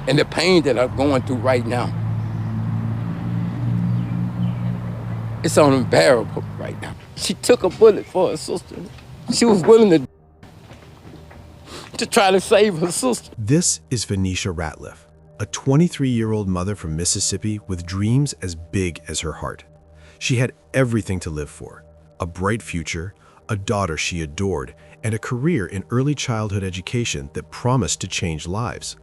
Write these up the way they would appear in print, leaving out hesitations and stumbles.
And the pain that I'm going through right now, it's unbearable right now. She took a bullet for her sister. She was willing to try to save her sister. This is Phoenicia Ratliff, a 23-year-old mother from Mississippi with dreams as big as her heart. She had everything to live for: a bright future, a daughter she adored, and a career in early childhood education that promised to change lives.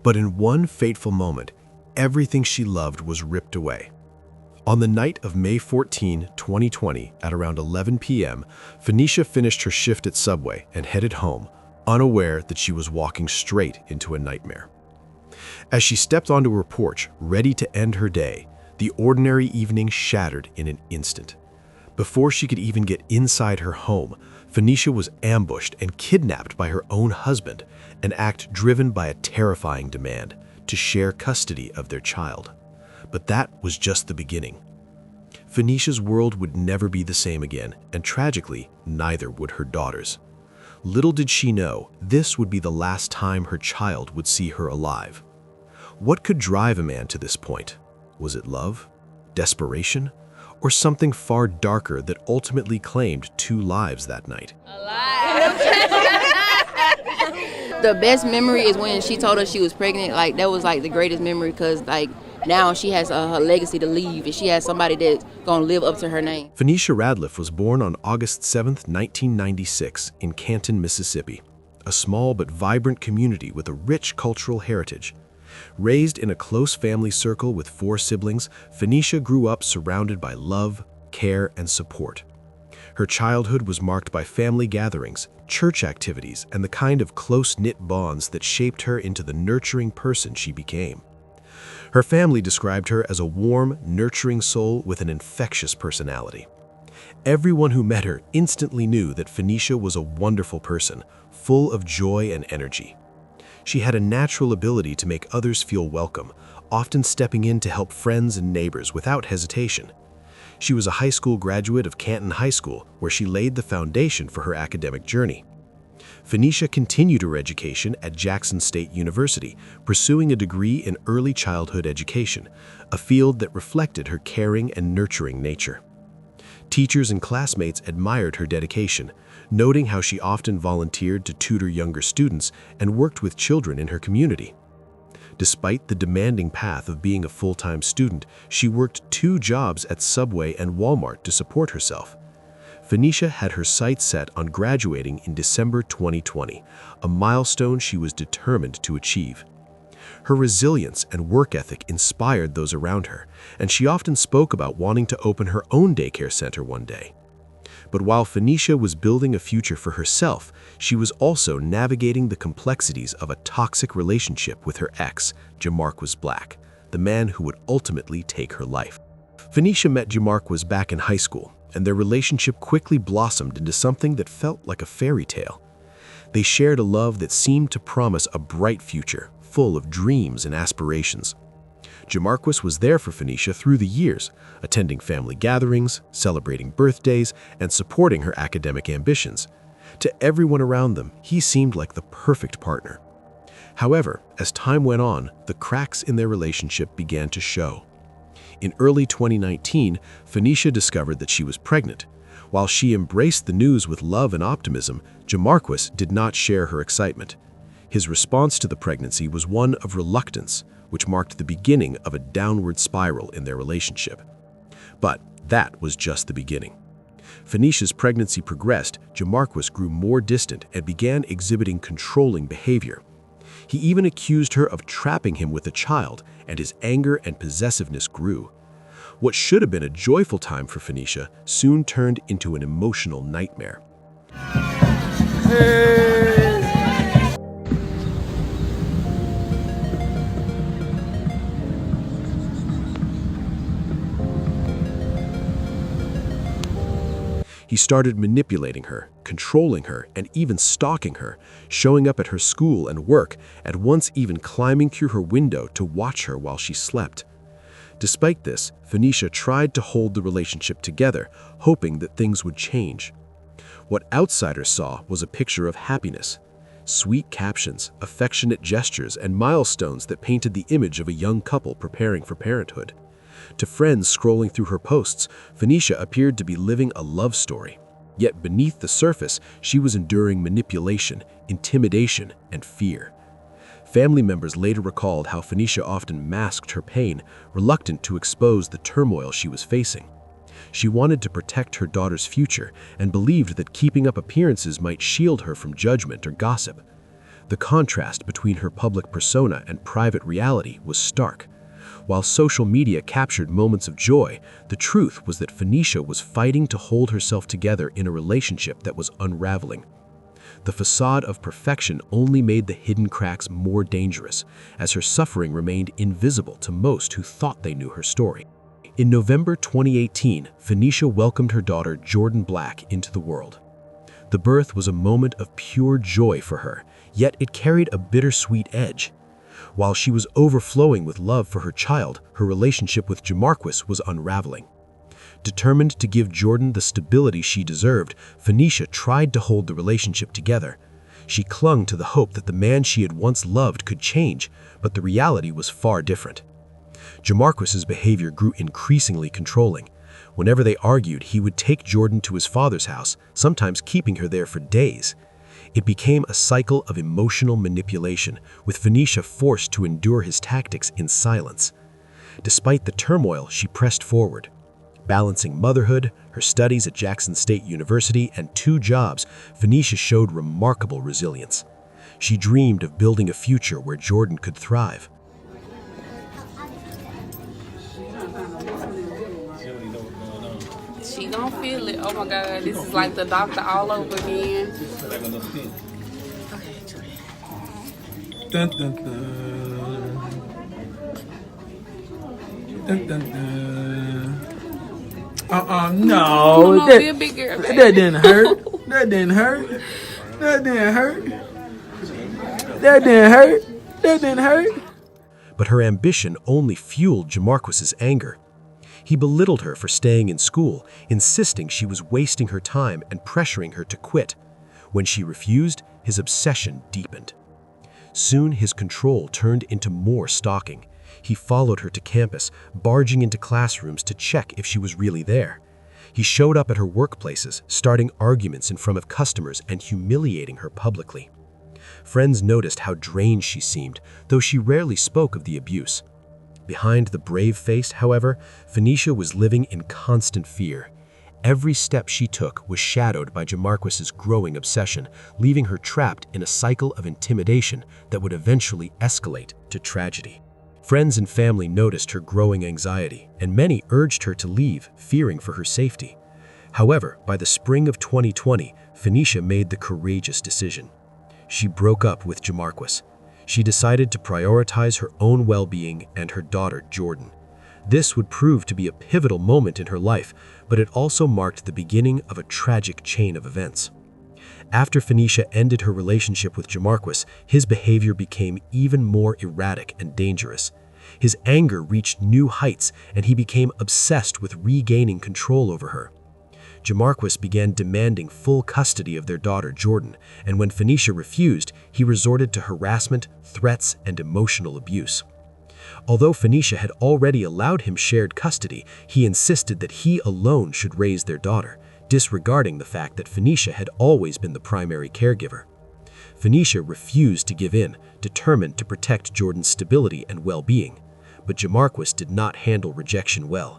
But in one fateful moment, everything she loved was ripped away. On the night of May 14, 2020, at around 11 p.m., Phoenicia finished her shift at Subway and headed home, unaware that she was walking straight into a nightmare. As she stepped onto her porch, ready to end her day, the ordinary evening shattered in an instant. Before she could even get inside her home, Phoenicia was ambushed and kidnapped by her own husband, an act driven by a terrifying demand to share custody of their child. But that was just the beginning. Phoenicia's world would never be the same again, and tragically, neither would her daughters. Little did she know, this would be the last time her child would see her alive. What could drive a man to this point? Was it love, desperation, or something far darker that ultimately claimed 2 lives that night? The best memory is when she told us she was pregnant. Like, that was like the greatest memory, because like now she has her legacy to leave, and she has somebody that's gonna live up to her name. Phoenicia Ratliff was born on August 7, 1996 in Canton, Mississippi, a small but vibrant community with a rich cultural heritage. Raised in a close family circle with 4 siblings, Phoenicia grew up surrounded by love, care, and support. Her childhood was marked by family gatherings, church activities, and the kind of close-knit bonds that shaped her into the nurturing person she became. Her family described her as a warm, nurturing soul with an infectious personality. Everyone who met her instantly knew that Phoenicia was a wonderful person, full of joy and energy. She had a natural ability to make others feel welcome, often stepping in to help friends and neighbors without hesitation. She was a high school graduate of Canton High School, where she laid the foundation for her academic journey. Phoenicia continued her education at Jackson State University, pursuing a degree in early childhood education, a field that reflected her caring and nurturing nature. Teachers and classmates admired her dedication, noting how she often volunteered to tutor younger students and worked with children in her community. Despite the demanding path of being a full-time student, she worked 2 jobs at Subway and Walmart to support herself. Phoenicia had her sights set on graduating in December 2020, a milestone she was determined to achieve. Her resilience and work ethic inspired those around her, and she often spoke about wanting to open her own daycare center one day. But while Phoenicia was building a future for herself, she was also navigating the complexities of a toxic relationship with her ex, Jamarquis Black, the man who would ultimately take her life. Phoenicia met Jamarquis back in high school, and their relationship quickly blossomed into something that felt like a fairy tale. They shared a love that seemed to promise a bright future, full of dreams and aspirations. Jamarquis was there for Phoenicia through the years, attending family gatherings, celebrating birthdays, and supporting her academic ambitions. To everyone around them, he seemed like the perfect partner. However, as time went on, the cracks in their relationship began to show. In early 2019, Phoenicia discovered that she was pregnant. While she embraced the news with love and optimism, Jamarquis did not share her excitement. His response to the pregnancy was one of reluctance, which marked the beginning of a downward spiral in their relationship. But that was just the beginning. Phoenicia's pregnancy progressed, Jamarquis grew more distant and began exhibiting controlling behavior. He even accused her of trapping him with a child, and his anger and possessiveness grew. What should have been a joyful time for Phoenicia soon turned into an emotional nightmare. He started manipulating her, controlling her, and even stalking her, showing up at her school and work, at once even climbing through her window to watch her while she slept. Despite this, Phoenicia tried to hold the relationship together, hoping that things would change. What outsiders saw was a picture of happiness. sweet captions, affectionate gestures, and milestones that painted the image of a young couple preparing for parenthood. To friends scrolling through her posts, Phoenicia appeared to be living a love story. Yet beneath the surface, she was enduring manipulation, intimidation, and fear. Family members later recalled how Phoenicia often masked her pain, reluctant to expose the turmoil she was facing. She wanted to protect her daughter's future and believed that keeping up appearances might shield her from judgment or gossip. The contrast between her public persona and private reality was stark. While social media captured moments of joy, the truth was that Phoenicia was fighting to hold herself together in a relationship that was unraveling. The facade of perfection only made the hidden cracks more dangerous, as her suffering remained invisible to most who thought they knew her story. In November 2018, Phoenicia welcomed her daughter Jordan Black into the world. The birth was a moment of pure joy for her, yet it carried a bittersweet edge. While she was overflowing with love for her child, her relationship with Jamarquis was unraveling. Determined to give Jordan the stability she deserved, Phoenicia tried to hold the relationship together. She clung to the hope that the man she had once loved could change, but the reality was far different. Jamarquis's behavior grew increasingly controlling. Whenever they argued, he would take Jordan to his father's house, sometimes keeping her there for days. It became a cycle of emotional manipulation, with Phoenicia forced to endure his tactics in silence. Despite the turmoil, she pressed forward. Balancing motherhood, her studies at Jackson State University, and 2 jobs, Phoenicia showed remarkable resilience. She dreamed of building a future where Jordan could thrive. She gonna feel it. Oh my God, this is like the doctor all over again. Okay, Joy. Dun, dun, dun. Dun, dun, dun. No. Come on, be a big girl, baby. That didn't hurt. That didn't hurt. That didn't hurt. That didn't hurt. That didn't hurt. But her ambition only fueled Jamarquis's anger. He belittled her for staying in school, insisting she was wasting her time and pressuring her to quit. When she refused, his obsession deepened. Soon his control turned into more stalking. He followed her to campus, barging into classrooms to check if she was really there. He showed up at her workplaces, starting arguments in front of customers and humiliating her publicly. Friends noticed how drained she seemed, though she rarely spoke of the abuse. Behind the brave face, however, Phoenicia was living in constant fear. Every step she took was shadowed by Jamarquis's growing obsession, leaving her trapped in a cycle of intimidation that would eventually escalate to tragedy. Friends and family noticed her growing anxiety, and many urged her to leave, fearing for her safety. However, by the spring of 2020, Phoenicia made the courageous decision. She broke up with Jamarquis. She decided to prioritize her own well-being and her daughter, Jordan. This would prove to be a pivotal moment in her life, but it also marked the beginning of a tragic chain of events. After Phoenicia ended her relationship with Jamarquis, his behavior became even more erratic and dangerous. His anger reached new heights, and he became obsessed with regaining control over her. Jamarquis began demanding full custody of their daughter, Jordan, and when Phoenicia refused, he resorted to harassment, threats, and emotional abuse. Although Phoenicia had already allowed him shared custody, he insisted that he alone should raise their daughter, disregarding the fact that Phoenicia had always been the primary caregiver. Phoenicia refused to give in, determined to protect Jordan's stability and well-being, but Jamarquis did not handle rejection well.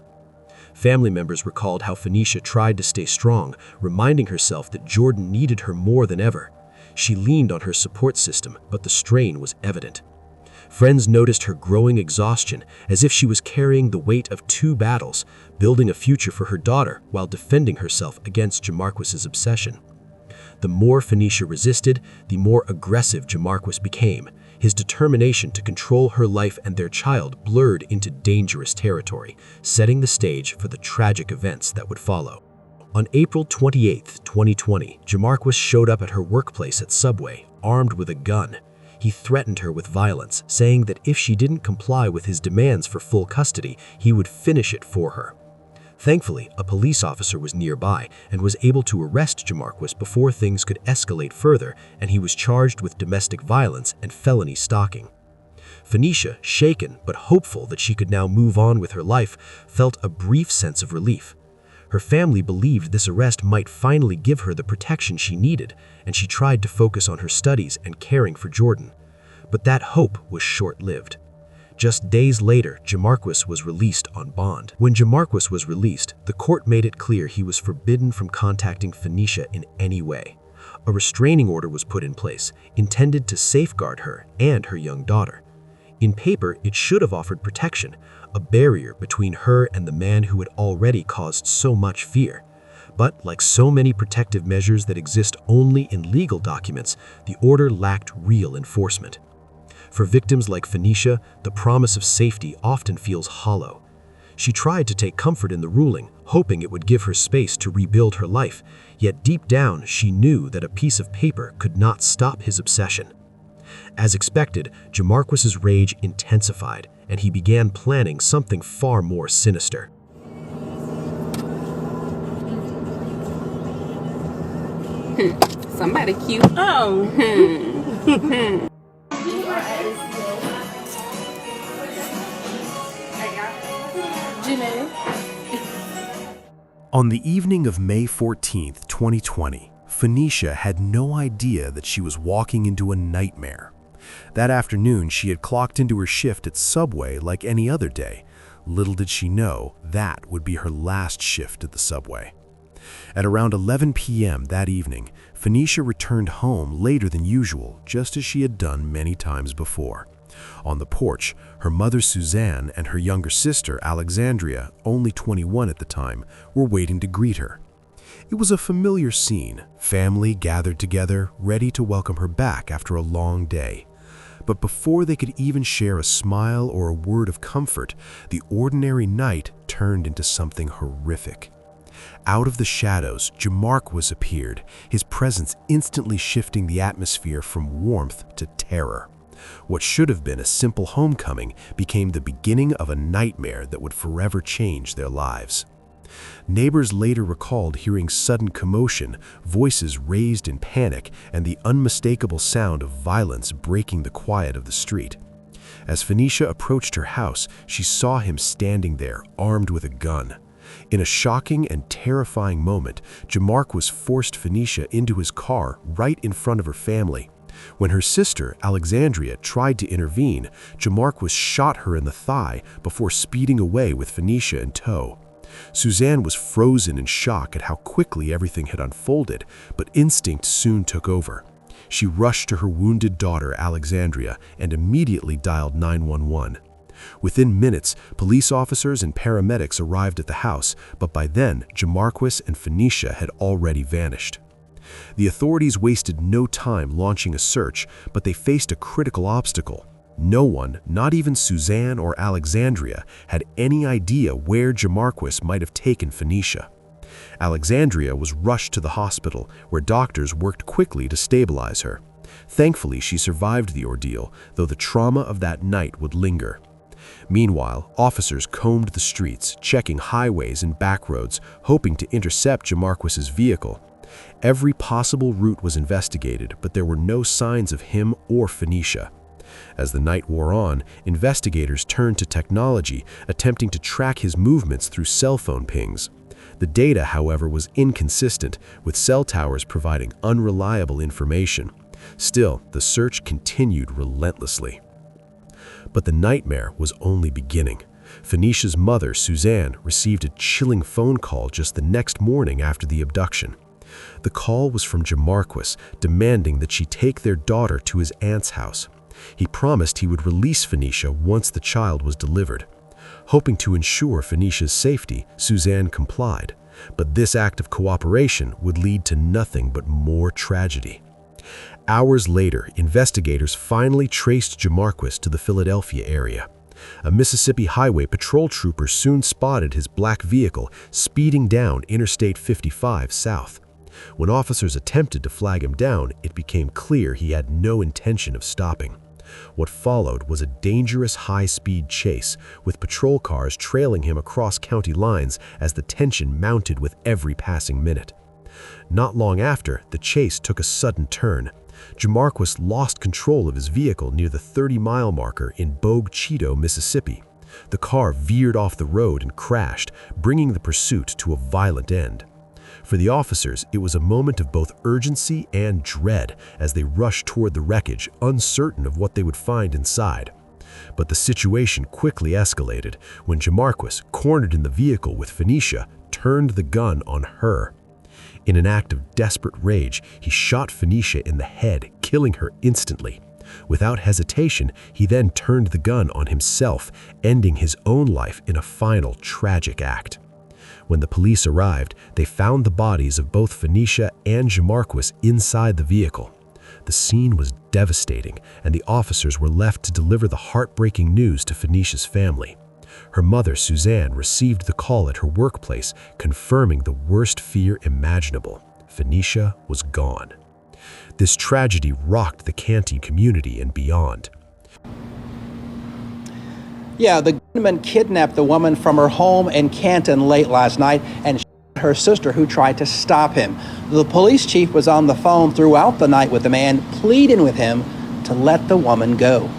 Family members recalled how Phoenicia tried to stay strong, reminding herself that Jordan needed her more than ever. She leaned on her support system, but the strain was evident. Friends noticed her growing exhaustion, as if she was carrying the weight of 2 battles, building a future for her daughter while defending herself against Jamarquis's obsession. The more Phoenicia resisted, the more aggressive Jamarquis became. His determination to control her life and their child blurred into dangerous territory, setting the stage for the tragic events that would follow. On April 28, 2020, Jamarquis showed up at her workplace at Subway, armed with a gun. He threatened her with violence, saying that if she didn't comply with his demands for full custody, he would finish it for her. Thankfully, a police officer was nearby and was able to arrest Jamarquis before things could escalate further, and he was charged with domestic violence and felony stalking. Phoenicia, shaken but hopeful that she could now move on with her life, felt a brief sense of relief. Her family believed this arrest might finally give her the protection she needed, and she tried to focus on her studies and caring for Jordan. But that hope was short-lived. Just days later, Jamarquis was released on bond. When Jamarquis was released, the court made it clear he was forbidden from contacting Phoenicia in any way. A restraining order was put in place, intended to safeguard her and her young daughter. In paper, it should have offered protection, a barrier between her and the man who had already caused so much fear. But like so many protective measures that exist only in legal documents, the order lacked real enforcement. For victims like Phoenicia, the promise of safety often feels hollow. She tried to take comfort in the ruling, hoping it would give her space to rebuild her life, yet deep down she knew that a piece of paper could not stop his obsession. As expected, Jamarquis's rage intensified, and he began planning something far more sinister. Somebody cute. Oh. On the evening of May 14, 2020, Phoenicia had no idea that she was walking into a nightmare. That afternoon, she had clocked into her shift at Subway like any other day. Little did she know that would be her last shift at the Subway. At around 11 p.m. that evening, Phoenicia returned home later than usual, just as she had done many times before. On the porch, her mother Suzanne and her younger sister Alexandria, only 21 at the time, were waiting to greet her. It was a familiar scene, family gathered together, ready to welcome her back after a long day. But before they could even share a smile or a word of comfort, the ordinary night turned into something horrific. Out of the shadows, Jamarquis appeared, his presence instantly shifting the atmosphere from warmth to terror. What should have been a simple homecoming became the beginning of a nightmare that would forever change their lives. Neighbors later recalled hearing sudden commotion, voices raised in panic, and the unmistakable sound of violence breaking the quiet of the street. As Phoenicia approached her house, she saw him standing there, armed with a gun. In a shocking and terrifying moment, Jamarquis forced Phoenicia into his car right in front of her family. When her sister, Alexandria, tried to intervene, Jamarquis shot her in the thigh before speeding away with Phoenicia in tow. Suzanne was frozen in shock at how quickly everything had unfolded, but instinct soon took over. She rushed to her wounded daughter, Alexandria, and immediately dialed 911. Within minutes, police officers and paramedics arrived at the house, but by then, Jamarquis and Phoenicia had already vanished. The authorities wasted no time launching a search, but they faced a critical obstacle. No one, not even Suzanne or Alexandria, had any idea where Jamarquis might have taken Phoenicia. Alexandria was rushed to the hospital, where doctors worked quickly to stabilize her. Thankfully, she survived the ordeal, though the trauma of that night would linger. Meanwhile, officers combed the streets, checking highways and back roads, hoping to intercept Jamarquis's vehicle. Every possible route was investigated, but there were no signs of him or Phoenicia. As the night wore on, investigators turned to technology, attempting to track his movements through cell phone pings. The data, however, was inconsistent, with cell towers providing unreliable information. Still, the search continued relentlessly. But the nightmare was only beginning. Phoenicia's mother, Suzanne, received a chilling phone call just the next morning after the abduction. The call was from Jamarquis, demanding that she take their daughter to his aunt's house. He promised he would release Phoenicia once the child was delivered. Hoping to ensure Phoenicia's safety, Suzanne complied. But this act of cooperation would lead to nothing but more tragedy. Hours later, investigators finally traced Jamarquis to the Philadelphia area. A Mississippi Highway patrol trooper soon spotted his black vehicle speeding down Interstate 55 south. When officers attempted to flag him down, it became clear he had no intention of stopping. What followed was a dangerous high-speed chase, with patrol cars trailing him across county lines as the tension mounted with every passing minute. Not long after, the chase took a sudden turn. Jamarquis lost control of his vehicle near the 30-mile marker in Bogue Chitto, Mississippi. The car veered off the road and crashed, bringing the pursuit to a violent end. For the officers, it was a moment of both urgency and dread as they rushed toward the wreckage, uncertain of what they would find inside. But the situation quickly escalated when Jamarquis, cornered in the vehicle with Phoenicia, turned the gun on her. In an act of desperate rage, he shot Phoenicia in the head, killing her instantly. Without hesitation, he then turned the gun on himself, ending his own life in a final tragic act. When the police arrived, they found the bodies of both Phoenicia and Jamarquis inside the vehicle. The scene was devastating, and the officers were left to deliver the heartbreaking news to Phoenicia's family. Her mother, Suzanne, received the call at her workplace, confirming the worst fear imaginable. Phoenicia was gone. This tragedy rocked the Canton community and beyond. Yeah, the gunman kidnapped the woman from her home in Canton late last night and shot her sister, who tried to stop him. The police chief was on the phone throughout the night with the man, pleading with him to let the woman go.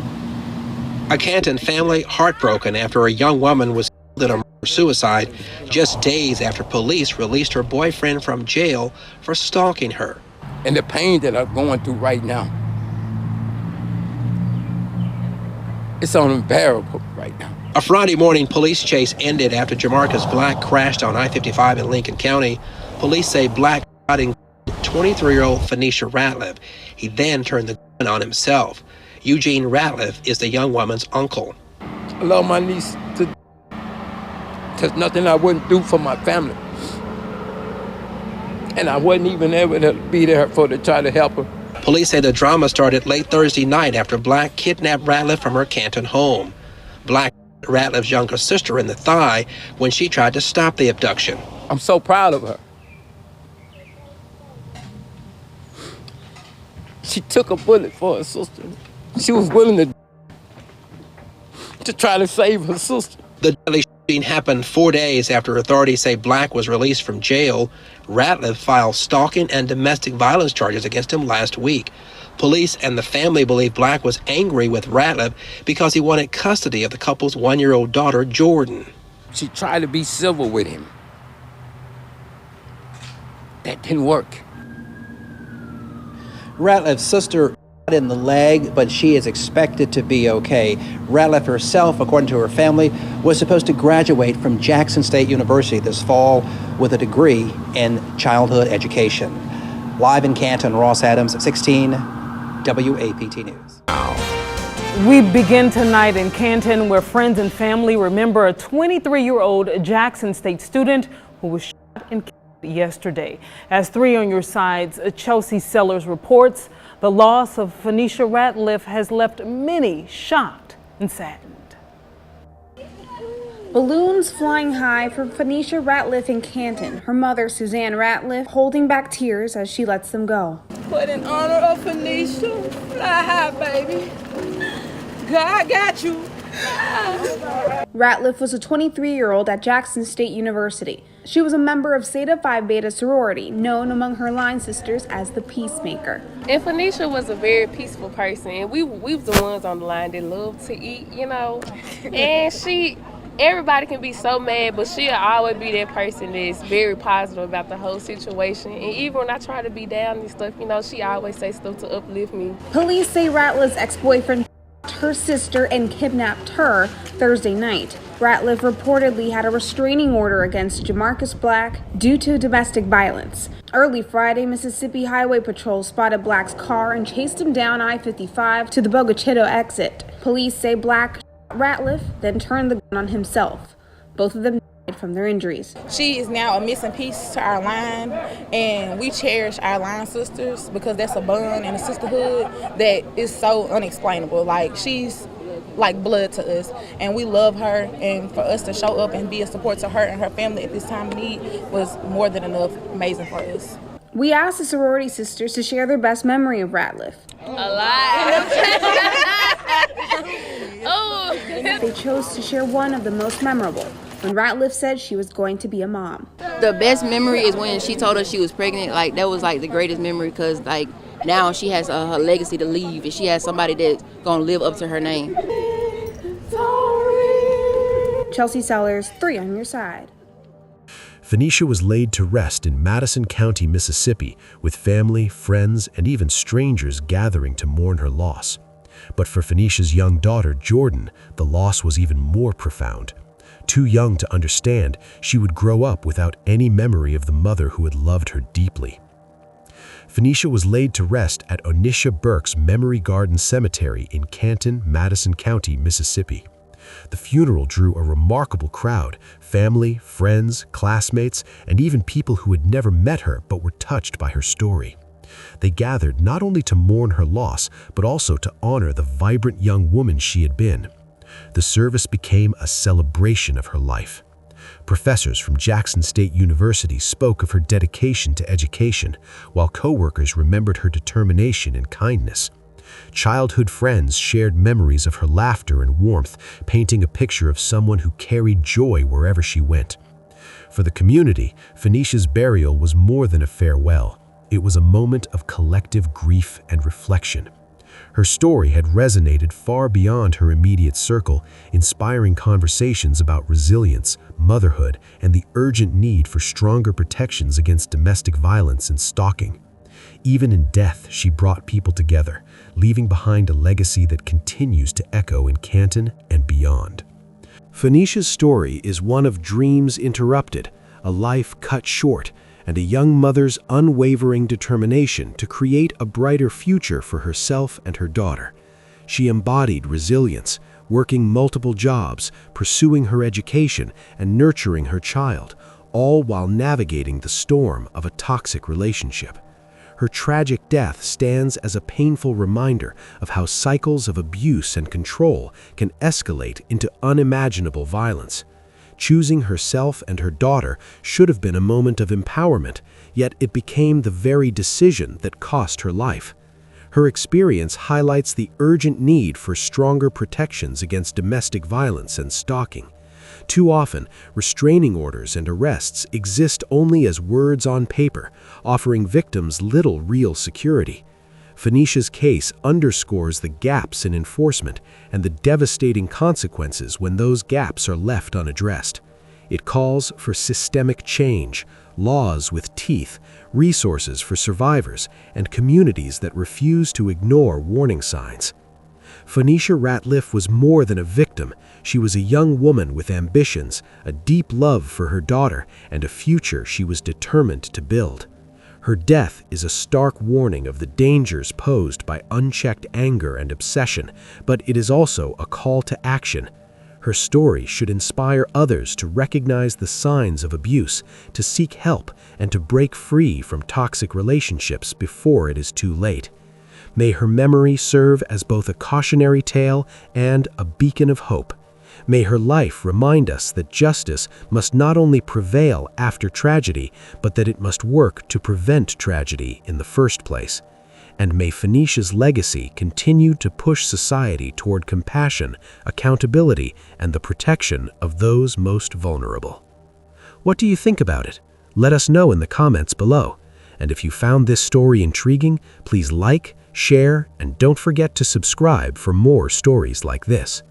A Canton family heartbroken after a young woman was killed in a murder-suicide just days after police released her boyfriend from jail for stalking her. And the pain that I'm going through right now, it's unbearable right now. A Friday morning police chase ended after Jamarquis Black crashed on I-55 in Lincoln County. Police say Black shot and killed 23-year-old Phoenicia Ratliff. He then turned the gun on himself. Eugene Ratliff is the young woman's uncle. I love my niece to there's nothing I wouldn't do for my family. And I wasn't even able to be there to try to help her. Police say the drama started late Thursday night after Black kidnapped Ratliff from her Canton home. Black shot Ratliff's younger sister in the thigh when she tried to stop the abduction. I'm so proud of her. She took a bullet for her sister. She was willing to try to save her sister. The deadly shooting happened 4 days after authorities say Black was released from jail. Ratliff filed stalking and domestic violence charges against him last week. Police and the family believe Black was angry with Ratliff because he wanted custody of the couple's 1-year-old daughter, Jordan. She tried to be civil with him. That didn't work. Ratliff's sister in the leg, but she is expected to be okay. Ratliff herself, according to her family, was supposed to graduate from Jackson State University this fall with a degree in childhood education. Live in Canton, Ross Adams, 16 WAPT News. We begin tonight in Canton, where friends and family remember a 23-year-old Jackson State student who was shot and killed yesterday. As 3 on your sides, Chelsea Sellers reports, the loss of Phoenicia Ratliff has left many shocked and saddened. Balloons flying high for Phoenicia Ratliff in Canton. Her mother, Suzanne Ratliff, holding back tears as she lets them go. But in honor of Phoenicia, fly high, baby. God got you. Ratliff was a 23-year-old at Jackson State University. She was a member of Zeta Phi Beta sorority, known among her line sisters as the Peacemaker. And Phoenicia was a very peaceful person, and we was the ones on the line that loved to eat, you know. And everybody can be so mad, but she'll always be that person that's very positive about the whole situation. And even when I try to be down and stuff, you know, she always say stuff to uplift me. Police say Ratliff's ex-boyfriend her sister and kidnapped her Thursday night. Ratliff reportedly had a restraining order against Jamarquis Black due to domestic violence. Early Friday, Mississippi Highway Patrol spotted Black's car and chased him down I-55 to the Bogue Chitto exit. Police say Black shot Ratliff, then turned the gun on himself. Both of them died from their injuries. She is now a missing piece to our line, and we cherish our line sisters because that's a bond and a sisterhood that is so unexplainable. Like, she's like blood to us, and we love her, and for us to show up and be a support to her and her family at this time of need was more than enough amazing for us. We asked the sorority sisters to share their best memory of Ratliff. A lot. Oh. They chose to share one of the most memorable, when Ratliff said she was going to be a mom. The best memory is when she told us she was pregnant. Like, that was like the greatest memory, because like now she has her legacy to leave, and she has somebody that's gonna live up to her name. Chelsea Sellers, 3 on your side. Phoenicia was laid to rest in Madison County, Mississippi, with family, friends, and even strangers gathering to mourn her loss. But for Phoenicia's young daughter, Jordan, the loss was even more profound. Too young to understand, she would grow up without any memory of the mother who had loved her deeply. Phoenicia was laid to rest at Onisha Burke's Memory Garden Cemetery in Canton, Madison County, Mississippi. The funeral drew a remarkable crowd: family, friends, classmates, and even people who had never met her but were touched by her story. They gathered not only to mourn her loss, but also to honor the vibrant young woman she had been. The service became a celebration of her life. Professors from Jackson State University spoke of her dedication to education, while co-workers remembered her determination and kindness. Childhood friends shared memories of her laughter and warmth, painting a picture of someone who carried joy wherever she went. For the community, Phoenicia's burial was more than a farewell. It was a moment of collective grief and reflection. Her story had resonated far beyond her immediate circle, inspiring conversations about resilience, motherhood, and the urgent need for stronger protections against domestic violence and stalking. Even in death, she brought people together, leaving behind a legacy that continues to echo in Canton and beyond. Phoenicia's story is one of dreams interrupted, a life cut short, and a young mother's unwavering determination to create a brighter future for herself and her daughter. She embodied resilience, working multiple jobs, pursuing her education, and nurturing her child, all while navigating the storm of a toxic relationship. Her tragic death stands as a painful reminder of how cycles of abuse and control can escalate into unimaginable violence. Choosing herself and her daughter should have been a moment of empowerment, yet it became the very decision that cost her life. Her experience highlights the urgent need for stronger protections against domestic violence and stalking. Too often, restraining orders and arrests exist only as words on paper, offering victims little real security. Phoenicia's case underscores the gaps in enforcement and the devastating consequences when those gaps are left unaddressed. It calls for systemic change, laws with teeth, resources for survivors, and communities that refuse to ignore warning signs. Phoenicia Ratliff was more than a victim. She was a young woman with ambitions, a deep love for her daughter, and a future she was determined to build. Her death is a stark warning of the dangers posed by unchecked anger and obsession, but it is also a call to action. Her story should inspire others to recognize the signs of abuse, to seek help, and to break free from toxic relationships before it is too late. May her memory serve as both a cautionary tale and a beacon of hope. May her life remind us that justice must not only prevail after tragedy, but that it must work to prevent tragedy in the first place. And may Phoenicia's legacy continue to push society toward compassion, accountability, and the protection of those most vulnerable. What do you think about it? Let us know in the comments below. And if you found this story intriguing, please like, share, and don't forget to subscribe for more stories like this.